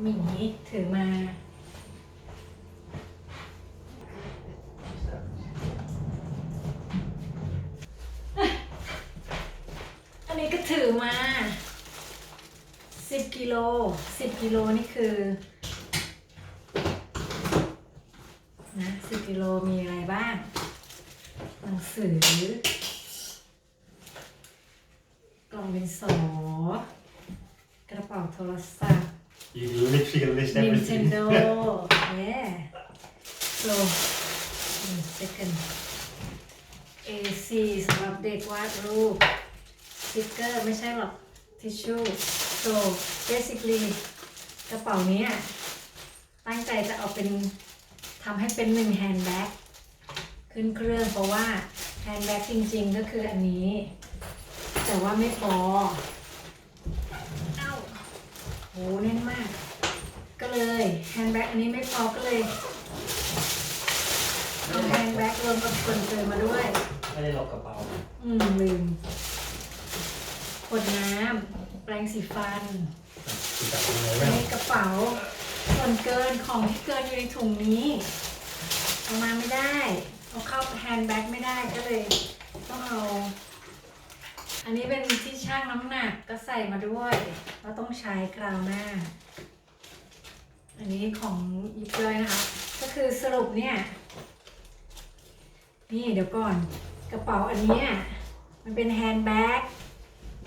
หมีถือมาอันนี้ก็ถือมา10 กิโล10 กิโลนี่คือนะ10 กิโลมีอะไรบ้างหนังสือกล่องดินสอกระเป๋าโทรศัพท์ You literally list everything. Nintendo yeah so second A4 สำหรับเด็กวาดรูปสติ๊กเกอร์ไม่ใช่หรอกทิชชู่ so basically กระเป๋านี้ตั้งใจจะเอาเป็นทำให้เป็น1แฮนด์แบ็กขึ้นเครื่องเพราะว่าแฮนด์แบ็กจริงๆก็คืออันนี้แต่ว่าไม่พอเอ้าโหแน่นมากก็เลยแฮนด์แบ็กอันนี้ไม่พอก็เลยเอาแฮนด์แบ็กรวมกับส่วนเกินมาด้วย ไม่ได้ล็อกกระเป๋า ลืมขวดน้ำแปรงสีฟัน จับยังไง ใน วะ กระเป๋าส่วนเกินของที่เกินอยู่ในถุงนี้เอามาไม่ได้เอาเข้าแฮนด์แบ็กไม่ได้ก็เลยต้องเอาอันนี้เป็นที่ชั่งน้ำหนักก็ใส่มาด้วยเราต้องใช้กราวหน้าอันนี้ของยิบเลยนะคะก็คือสรุปเนี่ยนี่เดี๋ยวก่อนกระเป๋าอันเนี้ยมันเป็นแฮนด์แบ็ก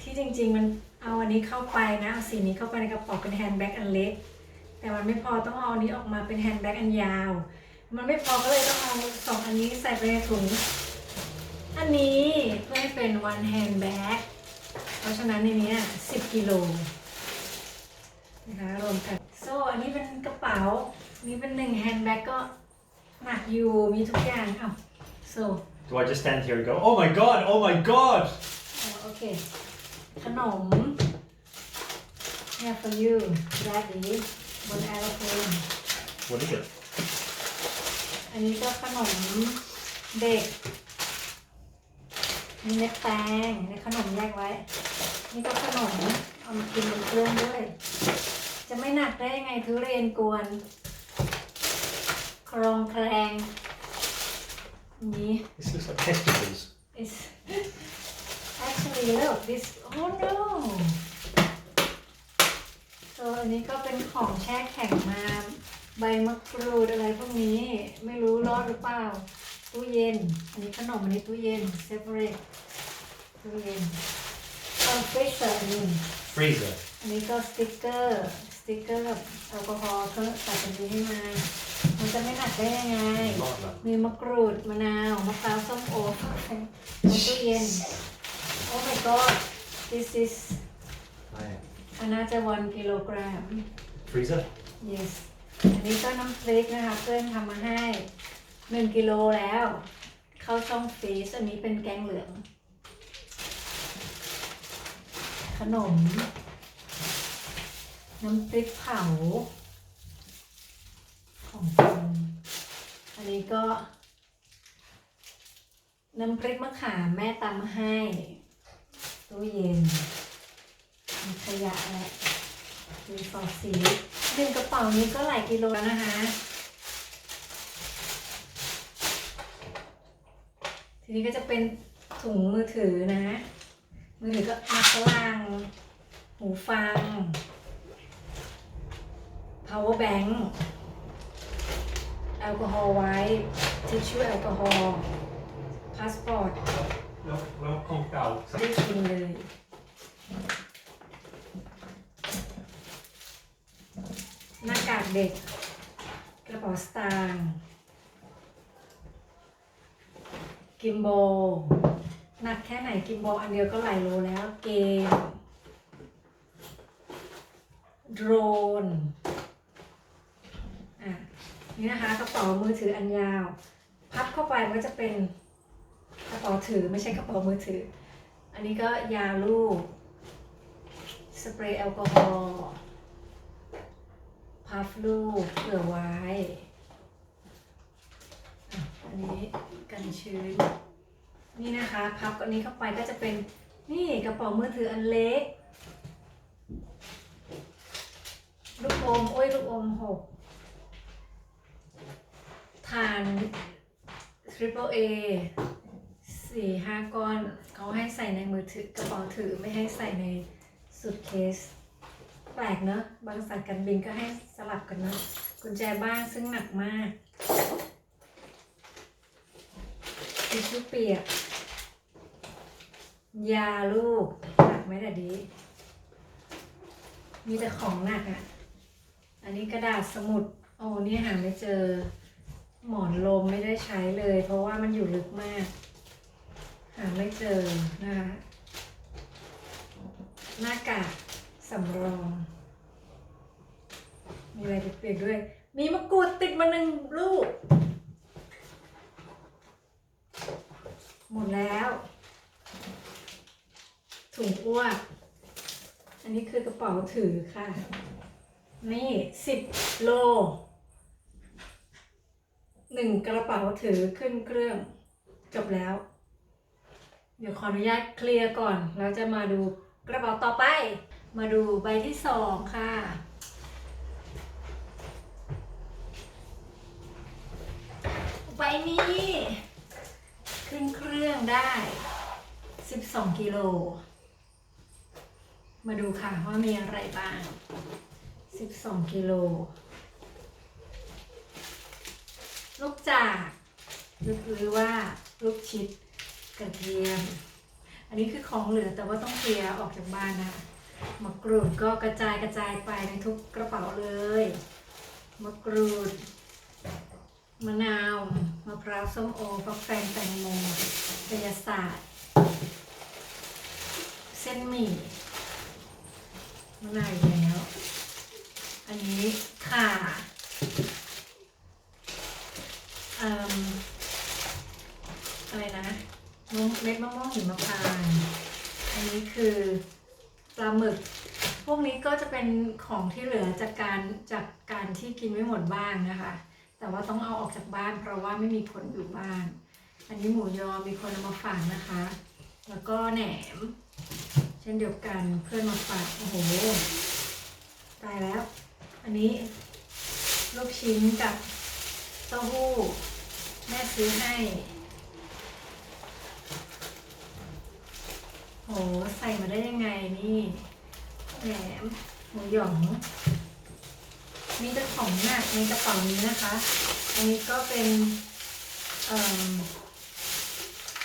ที่จริงๆมันเอาอันนี้เข้าไปนะเอาสีนี้เข้าไปในกระเป๋าเป็นแฮนด์แบ็กอันเล็กแต่มันไม่พอต้องเอาอันนี้ออกมาเป็นแฮนด์แบ็กอันยาวมันไม่พอก็เลยต้องเอา2อันนี้ใส่ไปในถุงอันนี้เพื่อให้เป็น one hand bag เพราะฉะนั้นในนี้10 กิโลนะคะรวมกันโซ่อันนี้เป็นกระเป๋านี่เป็น1 hand bag ก็หนักอยู่มีทุกอย่างอ้าวโซ่ Do I just stand here and go, oh my god, oh my god? โอเคขนม here for you daddy บน aeroplane What is it? อันนี้ก็ขนมเด็กมีเม็ดแตงในขนมแยกไว้นี่ก็ขนมเอามากินบนเครื่องด้วยจะไม่หนักได้ยังไงทุเรียนกวนครองแคลงนี้ This looks like testicles. is actually look this oh no so อันนี้ก็เป็นของแช่แข็งมาใบมะกรูดอะไรพวกนี้ไม่รู้รอดหรือเปล่าตู้เย็นอันนี้ขนมอันนี้ตู้เย็น separate ตู้เย็นเอาฟรีเซอร์อันนี้ Freezer. อันนี้ก็สติ๊กเกอร์กับแอลกอฮอล์ก็ตัดอันนี้ให้มามันจะไม่หนักได้ยังไงมีมะกรูดมะนาวมะพร้าวส้มโอในตู้เย็น Oh my god this is another 1 kilogram Freezer? yes อันนี้ก็น้ำพริกนะคะเพื่อนทำมาให้1 กิโลแล้วเข้าช่องฟรีซอันนี้เป็นแกงเหลืองขนมน้ำพริกเผาของคุณอันนี้ก็น้ำพริกมะขามแม่ตำให้ตู้เย็นมีขยะแหละมีฟอสซีดึงกระเป๋านี้ก็หลายกิโลแล้วนะคะทีนี้ก็จะเป็นถุงมือถือนะมือถือก็อักลังหูฟัง power bank แอลกอฮอล์ไว้ทิชชู่แอลกอฮอล์พาสปอร์ต Well, conked out. ได้กินเลยหน้ากากเด็กกระเป๋าสตางค์กิมโบหนักแค่ไหนกิมโบอันเดียวก็หลายโลแล้วเกมโดรนนี่นะคะกระเป๋ามือถืออันยาวพับเข้าไปมันก็จะเป็นกระเป๋าถือไม่ใช่กระเป๋ามือถืออันนี้ก็ยาลูกสเปรย์แอลกอฮอล์พับลูกเผื่อไว้อันนี้กันชื้นนี่นะคะพับอันนี้เข้าไปก็จะเป็นนี่กระเป๋ามือถืออันเล็ก ลูกอมลูกอม6ทาน Triple A 4-5 ก้อนเขาให้ใส่ในมือถือกระเป๋าถือไม่ให้ใส่ในสุดเคสแปลกเนอะบางสายการบินก็ให้สลับกันเนอะกุญแจบ้านซึ่งหนักมากทิชชู่เปียกยาลูกหนักไหมแต่ดีมีแต่ของหนักอ่ะอันนี้กระดาษสมุดโอ้นี่หาไม่เจอหมอนลมไม่ได้ใช้เลยเพราะว่ามันอยู่ลึกมากหาไม่เจอนะคะหน้ากากสำรองมีอะไรเปียกๆด้วยมีมะกรูดติดมา1 ลูกหมดแล้วถุงอ้วกอันนี้คือกระเป๋าถือค่ะนี่10 โล1 กระเป๋าถือขึ้นเครื่องจบแล้วเดี๋ยวขออนุญาตเคลียร์ก่อนแล้วจะมาดูกระเป๋าต่อไปมาดูใบที่2ค่ะใบนี้ขึ้นเครื่องได้12 กิโลมาดูค่ะว่ามีอะไรบ้าง12 กิโลลูกจากหรือว่าลูกชิดกระเทียมอันนี้คือของเหลือแต่ว่าต้องเคลียร์ออกจากบ้านนะคะมะกรูดก็กระจายไปในทุกกระเป๋าเลยมะกรูดมะนาวมะพร้าวส้มโอฟักแฟงแตงโมกระยาศาสตร์เส้นหมี่มะนาวอีกแล้วอันนี้ข่าอะไรนะเม็ดมะม่วงหิมพานต์อันนี้คือปลาหมึกพวกนี้ก็จะเป็นของที่เหลือจากการที่กินไม่หมดบ้างนะคะแต่ว่าต้องเอาออกจากบ้านเพราะว่าไม่มีคนอยู่บ้านอันนี้หมูยอมีคนเอามาฝากนะคะแล้วก็แหนมเช่นเดียวกันเพื่อนมาฝากโอ้โหตายแล้วอันนี้ลูกชิ้นกับเต้าหู้แม่ซื้อให้โหใส่มาได้ยังไงนี่แหนมหมูหยองมีแต่ของหนักในกระเป๋านี้นะคะอันนี้ก็เป็น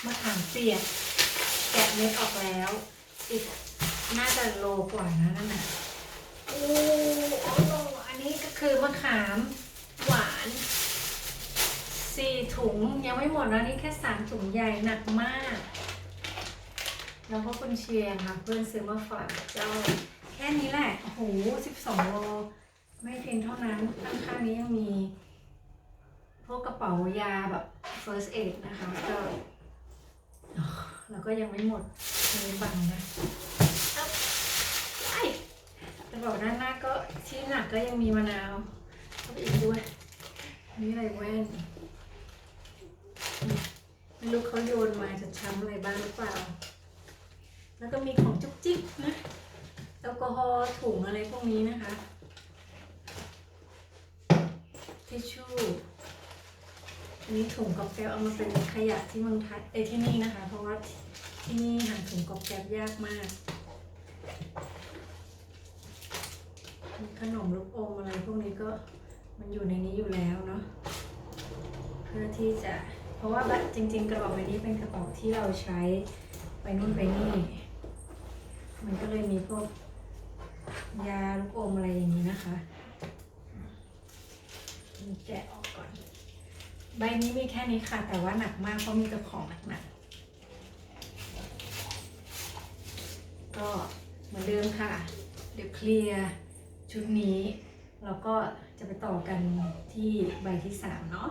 มะขามเปียกแกะเม็ดออกแล้วอีกน่าจะโลกว่านะนั่นน่ะโอ้อันนี้ก็คือมะขามหวาน4 ถุงยังไม่หมดนะนี่แค่3 ถุงใหญ่หนักมากแล้วก็คุณเชียร์ค่ะเพื่อนซื้อมาฝากเจ้าแค่นี้แหละโอ้โห12 โลไม่เพียงเท่านั้นข้างๆนี้ยังมีพวกกระเป๋ายาแบบ first aid นะคะก็แล้วก็ยังไม่หมดมีบังนะกระเป๋าด้านหน้าก็ที่หนักก็ยังมีมะนาวเข้าไปอีกด้วยนี่อะไรแว่นไม่รู้เขาโยนมาจะช้ำอะไรบ้างหรือเปล่าแล้วก็มีของจุ๊บจิ๊บนะแอลกอฮอล์ถุงอะไรพวกนี้นะคะทิชชู่อันนี้ถุงกอบแก๊บเอามาเป็นขยะที่เมืองไทยที่นี่นะคะเพราะว่าที่นี่หาถุงกอบแก๊บยากมากขนมลูกอมอะไรพวกนี้ก็มันอยู่ในนี้อยู่แล้วเนาะเพื่อที่จะเพราะว่าจริงๆกระเป๋าใบนี้เป็นกระเป๋าที่เราใช้ไปนู่นไปนี่มันก็เลยมีพวกยาลูกอมอะไรอย่างนี้นะคะแกะออกก่อนใบนี้มีแค่นี้ค่ะแต่ว่าหนักมากเพราะมีแต่ของหนักๆก็เหมือนเดิมค่ะเดี๋ยวเคลียร์ชุดนี้แล้วก็จะไปต่อกันที่ใบที่3เนาะ